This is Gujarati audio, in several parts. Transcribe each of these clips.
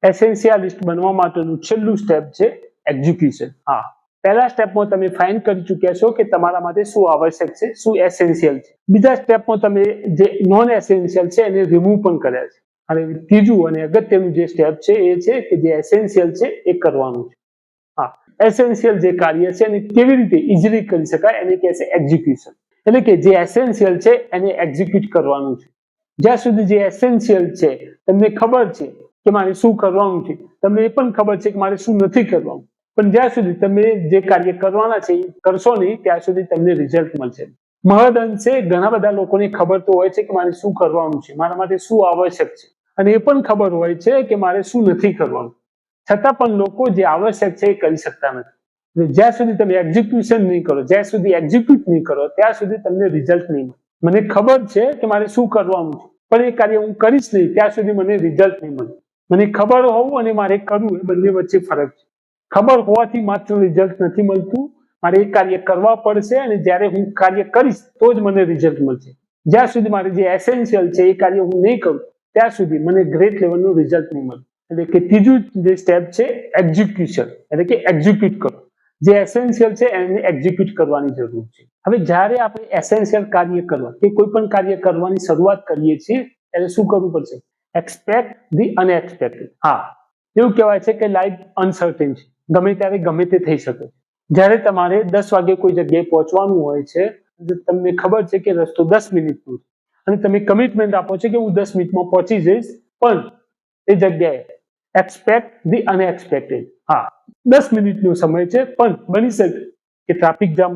એસેન્શિયાલિસ્ટ બનવા માટેનું છેલ્લું સ્ટેપ છે એક્ઝિક્યુશન. હા, પહેલા સ્ટેપમાં તમે ફાઇન્ડ કરી ચૂક્યા છો કે તમારા માટે શું આવશ્યક છે, શું એસેન્શિયલ છે. બીજા સ્ટેપમાં તમે જે નોન એસેન્શિયલ છે એને રિમૂવ પણ કર્યા છે. અને ત્રીજું અને અગત્યનું જે સ્ટેપ છે એ છે કે જે એસેન્શિયલ છે એ કરવાનું છે. હા, એસેન્શિયલ જે કાર્ય છે એને કેવી રીતે ઇઝીલી કરી શકાય એને કહે છે એક્ઝિક્યુશન. એટલે કે જે એસેન્શિયલ છે એને એક્ઝિક્યુટ કરવાનું છે. જ્યાં સુધી જે એસેન્શિયલ છે તમને ખબર છે કે મારે શું કરવાનું છે, તમને એ પણ ખબર છે કે મારે શું નથી કરવાનું, પણ જ્યાં સુધી તમે જે કાર્ય કરવાના છે એ કરશો નહીં ત્યાં સુધી તમને રિઝલ્ટ મળશે. મહદ અંશે ઘણા બધા લોકોને ખબર તો હોય છે કે મારે શું કરવાનું છે, મારા માટે શું આવશ્યક છે, અને એ પણ ખબર હોય છે કે મારે શું નથી કરવાનું, છતાં પણ લોકો જે આવશ્યક છે એ કરી શકતા નથી. જ્યાં સુધી તમે એક્ઝિક્યુશન નહીં કરો, જ્યાં સુધી એક્ઝિક્યુટ નહીં કરો ત્યાં સુધી તમને રિઝલ્ટ નહીં મળે. મને ખબર છે કે મારે શું કરવાનું છે, પણ એ કાર્ય હું કરીશ નહીં ત્યાં સુધી મને રિઝલ્ટ નહીં મળે. મને ખબર હોવું અને મારે કરવું એ બંને વચ્ચે ફરક છે. ખબર હોવાથી માત્ર રિઝલ્ટ નથી મળતું, મારે એ કાર્ય કરવા પડશે અને જ્યારે હું કાર્ય કરીશ તો જ મને રિઝલ્ટ મળશે. જ્યાં સુધી મારે જે એસેન્શિયલ છે એ કાર્ય હું નહીં કરું ત્યાં સુધી મને ગ્રેટ લેવલનું રિઝલ્ટ નહીં મળે. એટલે કે ત્રીજું જે સ્ટેપ છે એક્ઝિક્યુશન, એટલે કે એક્ઝિક્યુટ કરો. જે એસેન્શિયલ છે એને એક્ઝિક્યુટ કરવાની જરૂર છે. હવે જ્યારે આપણે એસેન્શિયલ કાર્ય કરવા કે કોઈ પણ કાર્ય કરવાની શરૂઆત કરીએ છીએ ત્યારે શું કરવું પડશે? Expect the unexpected. હા, એવું કહેવાય છે કે લાઈફ અનસર્ટેન છે, ગમે ત્યારે ગમે તે થઈ શકે. જ્યારે તમારે 10 વાગે કોઈ જગ્યાએ પહોંચવાનું હોય છે, તમને ખબર છે કે રસ્તો 10 મિનિટનો છે અને તમે કમિટમેન્ટ આપો છો કે હું 10 મિનિટમાં પહોંચી જઈશ, પણ એ જગ્યાએ એક્સપેક્ટ ધી અનએક્સપેક્ટેડ. હા, 10 મિનિટનો સમય છે પણ બની શકે કે ટ્રાફિક જામ,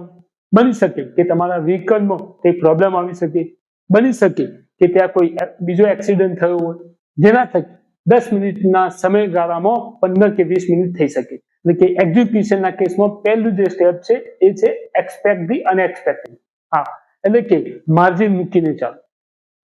બની શકે કે તમારા વ્હીકલમાં કંઈ પ્રોબ્લેમ આવી શકે, બની શકે કે ત્યાં કોઈ બીજો એક્સિડન્ટ થયો હોય જેના થકી 10 મિનિટના સમયગાળામાં 15 કે 20 મિનિટ થઈ શકે. એટલે કે એક્ઝિક્યુશનના કેસમાં પહેલું જે સ્ટેપ છે એ છે એક્સપેક્ટ ધી અનએક્સપેક્ટેડ. હા, એટલે કે માર્જિન મૂકીને ચાલો.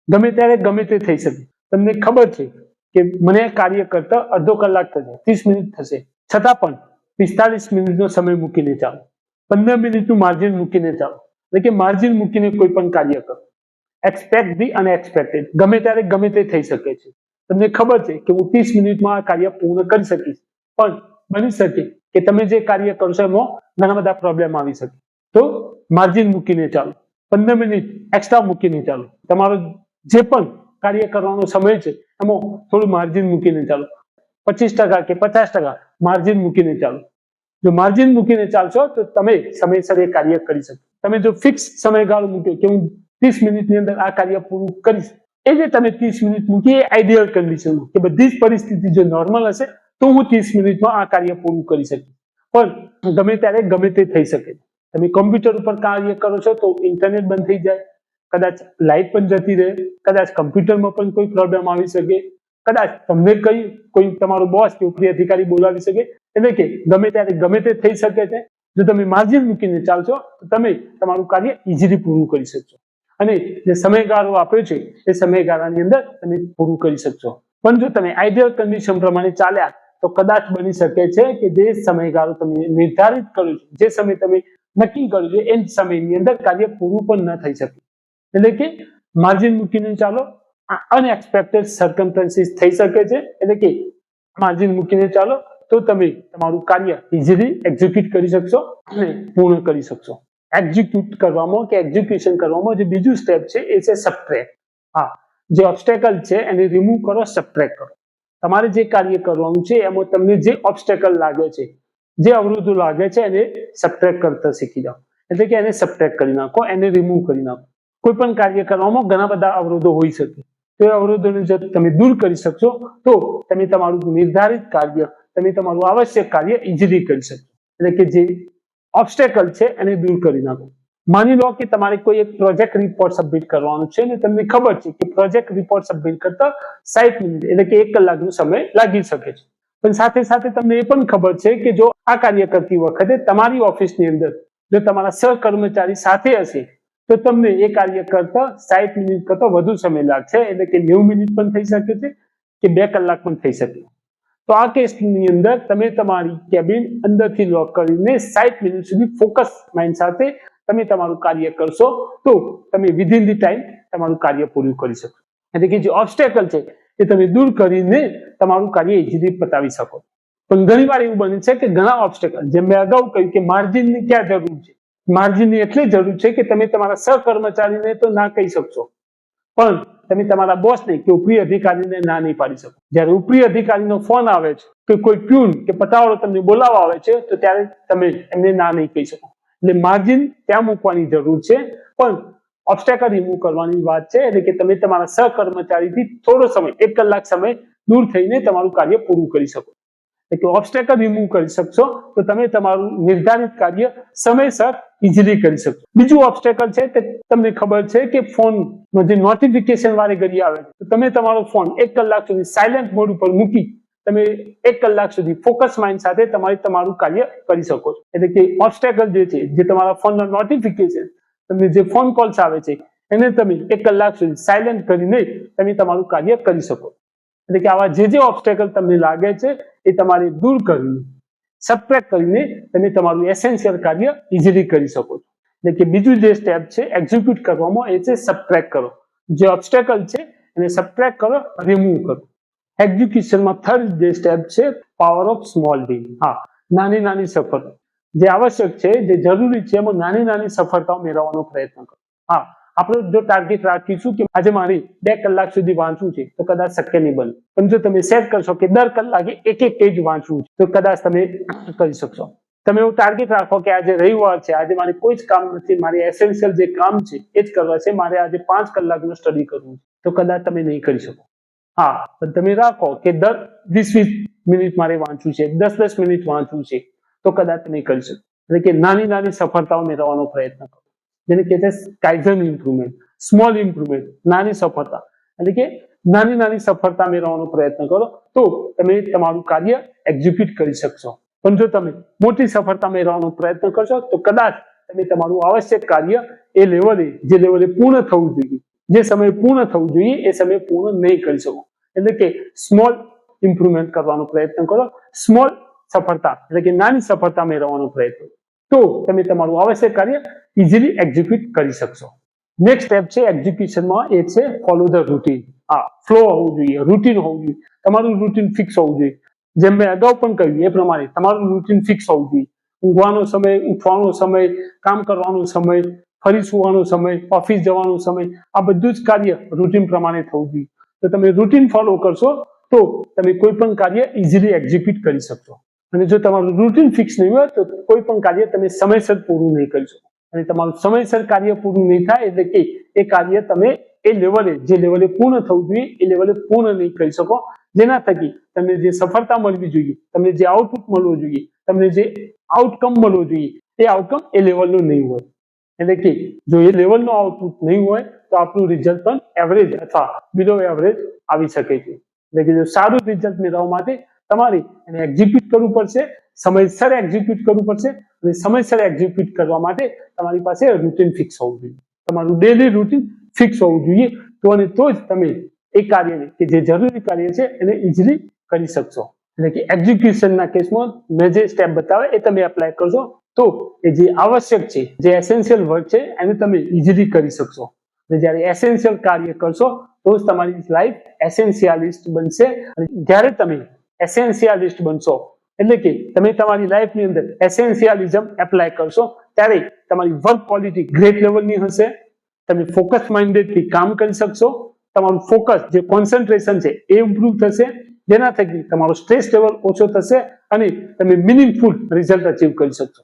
ગમે ત્યારે ગમે તે થઈ શકે. તમને ખબર છે કે મને કાર્ય કરતા અડધો કલાક થશે, 30 મિનિટ થશે, છતાં પણ 45 મિનિટનો સમય મૂકીને ચાલો, 15 મિનિટનું માર્જિન મૂકીને ચાલો. એટલે કે માર્જિન મૂકીને કોઈ પણ કાર્ય કરો. Expect the unexpected. ગમે ત્યારે ગમે તે થઈ શકે છે. તમને ખબર છે કે હું 30 મિનિટમાં આ કાર્ય પૂર્ણ કરી શકીશ, પણ બની શકે કે તમે જે કાર્ય કરશો એમાં ઘણા બધા પ્રોબ્લેમ આવી શકે. તો માર્જિન મૂકીને ચાલો, 15 મિનિટ એક્સ્ટ્રા મૂકીને ચાલો. તમારો જે પણ કાર્ય કરવાનો સમય છે એમાં થોડું માર્જિન મૂકીને ચાલો. 25% કે 50% માર્જિન મૂકીને ચાલો. જો માર્જિન મૂકીને ચાલશો તો તમે સમયસર એ કાર્ય કરી શકો. તમે જો ફિક્સ સમયગાળો મૂક્યો કે હું 30 મિનિટની અંદર આ કાર્ય પૂરું કરીશ, એ જે તમે 30 મિનિટ મૂકી એ આઈડિયલ કન્ડિશન કે બધી જ પરિસ્થિતિ જો નોર્મલ હશે તો હું 30 મિનિટમાં આ કાર્ય પૂરું કરી શકીશ. પણ ગમે ત્યારે ગમે તે થઈ શકે. તમે કોમ્પ્યુટર ઉપર કાર્ય કરો છો તો ઇન્ટરનેટ બંધ થઈ જાય, કદાચ લાઇટ પણ જતી રહે, કદાચ કમ્પ્યુટરમાં પણ કોઈ પ્રોબ્લેમ આવી શકે, કદાચ તમને કોઈ તમારો બોસ કે ઉપરી અધિકારી બોલાવી શકે. એટલે કે ગમે ત્યારે ગમે તે થઈ શકે છે. જો તમે માર્જિન મૂકીને ચાલશો તો તમે તમારું કાર્ય ઇઝીલી પૂરું કરી શકશો અને જે સમયગાળો આપ્યો છે એ સમયગાળાની અંદર તમે પૂરું કરી શકશો. પણ જો તમે આઈડિયલ કન્ડિશન પ્રમાણે ચાલ્યા તો કદાચ બની શકે છે કે જે સમયગાળો તમે નિર્ધારિત કર્યો છે, જે સમય તમે નક્કી કર્યો છે એ સમયની અંદર કાર્ય પૂરું પણ ન થઈ શકે. એટલે કે માર્જિન મૂકીને ચાલો. અનએક્સપેક્ટેડ સર્કમસ્ટન્સીસ થઈ શકે છે, એટલે કે માર્જિન મૂકીને ચાલો તો તમે તમારું કાર્ય ઇઝીલી એક્ઝિક્યુટ કરી શકશો અને પૂર્ણ કરી શકશો. એક્ઝિક્યુટ કરવામાં કે એક્ઝિક્યુશન કરવામાં જે બીજું સ્ટેપ છે એ છે સબટ્રેક્ટ. હા, જે ઓબ્સ્ટેકલ છે એને રિમૂવ કરો, સબટ્રેક્ટ કરો. તમારે જે કાર્ય કરવાનું છે એમાં તમને જે ઓબ્સ્ટેકલ લાગે છે, જે અવરોધો લાગે છે એને સબટ્રેક્ટ કરતા શીખી જાઓ. એટલે કે એને સબટ્રેક્ટ કરી નાખો, એને રિમૂવ કરી નાખો. કોઈ પણ કાર્ય કરવામાં ઘણા બધા અવરોધો હોઈ શકે, તો એ અવરોધોને જો તમે દૂર કરી શકશો તો તમે તમારું નિર્ધારિત કાર્ય, તમે તમારું આવશ્યક કાર્ય ઇઝીલી કરી શકશો. એટલે કે જે ઓબ્સ્ટેકલ છે એને દૂર કરી નાખો. માની લો કે તમારે કોઈ એક પ્રોજેક્ટ રિપોર્ટ સબમિટ કરવાનો છે અને તમને ખબર છે કે પ્રોજેક્ટ રિપોર્ટ સબમિટ કરતા 60 મિનિટ એટલે કે 1 કલાકનો સમય લાગી શકે છે. પણ સાથે સાથે તમને એ પણ ખબર છે કે જો આ કાર્ય કરતી વખતે તમારી ઓફિસની અંદર જો તમારા સહકર્મચારી સાથે હશે તો તમને એ કાર્ય કરતા 60 મિનિટ કરતા વધુ સમય લાગશે. એટલે કે 90 મિનિટ પણ થઈ શકે છે કે 2 કલાક પણ થઈ શકે. તો આ કેસની અંદર તમે તમારી કેબિન અંદરથી લોક કરીને 60 મિનિટ સુધી ફોકસ માઇન્ડ સાથે તમે તમારું કાર્ય કરશો તો તમે વિધિન ધી ટાઈમ તમારું કાર્ય પૂરું કરી શકશો. એટલે કે જે ઓબ્સ્ટેકલ છે એ તમે દૂર કરીને તમારું કાર્ય ઇઝીલી પતાવી શકો. પણ ઘણી વાર એવું બને છે કે ઘણા ઓબ્સ્ટેકલ, જેમ મેં અગાઉ કહ્યું કે માર્જિનની ક્યાં જરૂર છે, માર્જિનની એટલે જરૂર છે કે તમે તમારા સહકર્મચારીને તો ના કહી શકશો, પણ તમે તમારા બોસને કે ઉપરી અધિકારીને ના નહીં પાડી શકો. જ્યારે ઉપરી અધિકારીનો ફોન આવે છે કે કોઈ પ્યુન કે પટાવાળો તમને બોલાવવા આવે છે તો ત્યારે તમે એમને ના નહીં કહી શકો. એટલે માર્જિન ત્યાં મૂકવાની જરૂર છે, પણ ઓબ્સ્ટેકલ રિમૂવ કરવાની વાત છે એટલે કે તમે તમારા સહકર્મચારીથી થોડો સમય, 1 કલાક સમય દૂર થઈને તમારું કાર્ય પૂરું કરી શકો. એટલે ઓબ્સ્ટેકલ રિમૂવ કરી શકશો તો તમે તમારું નિર્ધારિત કાર્ય સમયસર ઇઝીલી કરી શકશો. બીજું ઓબ્સ્ટેકલ છે તે તમને ખબર છે કે ફોનનો જે નોટિફિકેશન વાળી ઘડી આવે તો તમે તમારો ફોન 1 કલાક સુધી સાયલેન્ટ મોડ ઉપર મૂકી તમે 1 કલાક સુધી ફોકસ માઇન્ડ સાથે તમારું કાર્ય કરી શકો છો. એટલે કે ઓબ્સ્ટેકલ જે છે, જે તમારા ફોનનો નોટિફિકેશન, તમને જે ફોન કોલ્સ આવે છે એને તમે 1 કલાક સુધી સાયલેન્ટ કરીને તમે તમારું કાર્ય કરી શકો. એટલે કે આવા જે ઓબ્સ્ટેકલ તમને લાગે છે એ તમારે દૂર કરીને, સબટ્રેક્ટ કરીને તમે તમારું એસેન્શિયલ કાર્ય ઇઝીલી કરી શકો છો. એટલે કે બીજું જે સ્ટેપ છે એક્ઝિક્યુટ કરવામાં, એ છે સબટ્રેક્ટ કરો. જે ઓબ્સ્ટેકલ છે એને સબટ્રેક્ટ કરો, રિમૂવ કરો. એક્ઝિક્યુશનમાં થર્ડ જે સ્ટેપ છે પાવર ઓફ સ્મોલ વિન. હા, નાની નાની સફળતા જે આવશ્યક છે, જે જરૂરી છે, એમાં નાની નાની સફળતાઓ મેળવવાનો પ્રયત્ન કરો. હા, આપણે જો ટાર્ગેટ રાખીશું કે આજે મારી 2 કલાક સુધી વાંચવું છે તો કદાચ શક્ય નહીં બને, પણ જો તમે સેટ કરશો કે દર કલાકે એક પેજ વાંચવું છે તો કદાચ તમે કરી શકશો. તમે એવું ટાર્ગેટ રાખો કે આજે રવિવાર છે, આજે મારે કોઈ જ કામ નથી, મારી એસેન્શિયલ જે કામ છે એ જ કરવા છે, મારે આજે 5 કલાકનું સ્ટડી કરવું છે તો કદાચ તમે નહીં કરી શકો. હા, પણ તમે રાખો કે દર 20-20 મિનિટ મારે વાંચવું છે, 10-10 મિનિટ વાંચવું છે તો કદાચ તમે કરી શકો. એટલે કે નાની નાની સફળતાઓ મેળવવાનો પ્રયત્ન કરો, જેને કહે છે કાઇઝન ઇમ્પ્રુવમેન્ટ, સ્મોલ ઇમ્પ્રુવમેન્ટ, નાની સફળતા. એટલે કે નાની નાની સફળતા મેળવવાનો પ્રયત્ન કરો તો તમે તમારું કાર્ય એક્ઝિક્યુટ કરી શકશો. પણ જો તમે મોટી સફળતા મેળવવાનો પ્રયત્ન કરશો તો કદાચ તમે તમારું આવશ્યક કાર્ય એ લેવલે, જે લેવલે પૂર્ણ થવું જોઈએ, જે સમય પૂર્ણ થવું જોઈએ એ સમય પૂર્ણ નહીં કરી શકો. એટલે કે સ્મોલ ઇમ્પ્રુવમેન્ટ કરવાનો પ્રયત્ન કરો, સ્મોલ સફળતા એટલે કે નાની સફળતા મેળવવાનો પ્રયત્ન, તો તમે તમારું આવશ્યક કાર્ય ઇઝીલી એક્ઝિક્યુટ કરી શકશો. નેક્સ્ટ સ્ટેપ છે એક્ઝિક્યુશનમાં, એ છે ફોલો ધ રૂટીન. હા, ફ્લો હોવું જોઈએ, રૂટીન હોવું જોઈએ, તમારું રૂટીન ફિક્સ હોવું જોઈએ. જેમ મેં અગાઉ પણ કહ્યું એ પ્રમાણે તમારું રૂટીન ફિક્સ હોવું જોઈએ. ઊંઘવાનો સમય, ઉઠવાનો સમય, કામ કરવાનો સમય, ફરી સુવાનો સમય, ઓફિસ જવાનો સમય, આ બધું જ કાર્ય રૂટીન પ્રમાણે થવું જોઈએ. તો તમે રૂટીન ફોલો કરશો તો તમે કોઈ પણ કાર્ય ઇઝીલી એક્ઝિક્યુટ કરી શકશો. અને જો તમારું રૂટીન ફિક્સ નહીં હોય તો કોઈ પણ કાર્ય તમે સમયસર પૂરું નહીં કરી શકો. અને તમારું સમયસર કાર્ય પૂરું નહીં થાય એટલે કે એ કાર્ય તમે એ લેવલે, જે લેવલે પૂર્ણ થવું જોઈએ એ લેવલે પૂર્ણ નહીં કરી શકો, જેના થકી તમને જે સફળતા મળવી જોઈએ, તમને જે આઉટપુટ મળવું જોઈએ, તમને જે આઉટકમ મળવો જોઈએ એ આઉટકમ એ લેવલનું નહીં હોય. એટલે કે જો એ લેવલનું આઉટપુટ નહીં હોય તો આપણું રિઝલ્ટ પણ એવરેજ અથવા બિલો એવરેજ આવી શકે છે. એટલે કે જો સારું રિઝલ્ટ મેળવવા માટે તમારે એને એક્ઝિક્યુટ કરવું પડશે, સમયસર એક્ઝિક્યુટ કરવું પડશે. અને સમયસર એક્ઝિક્યુટ કરવા માટે તમારી પાસે રૂટીન ફિક્સ હોવું જોઈએ, તમારું ડેલી રૂટીન ફિક્સ હોવું જોઈએ. તો અને તો જ તમે એ કાર્યને, કે જે જરૂરી કાર્ય છે એને ઇઝીલી કરી શકશો. એટલે કે એક્ઝિક્યુશનના કેસમાં મેં જે સ્ટેપ બતાવ્યા એ તમે એપ્લાય કરશો તો એ જે આવશ્યક છે, જે એસેન્શિયલ વર્ક છે એને તમે ઇઝીલી કરી શકશો. અને જ્યારે એસેન્શિયલ કાર્ય કરશો તો જ તમારી લાઈફ એસેન્શિયાલિસ્ટ બનશે. અને જ્યારે તમે એસેન્શિયાલિસ્ટ બનશો એટલે કે તમે તમારી લાઈફની અંદર એસેન્શિયાલિઝમ એપ્લાય કરશો ત્યારે તમારી વર્ક ક્વોલિટી ગ્રેટ લેવલની હશે, તમે ફોકસ માઇન્ડેડથી કામ કરી શકશો, તમારું ફોકસ, જે કોન્સન્ટ્રેશન છે એ ઇમ્પ્રુવ થશે, જેના થકી તમારો સ્ટ્રેસ લેવલ ઓછો થશે અને તમે મિનિંગફુલ રિઝલ્ટ અચીવ કરી શકશો.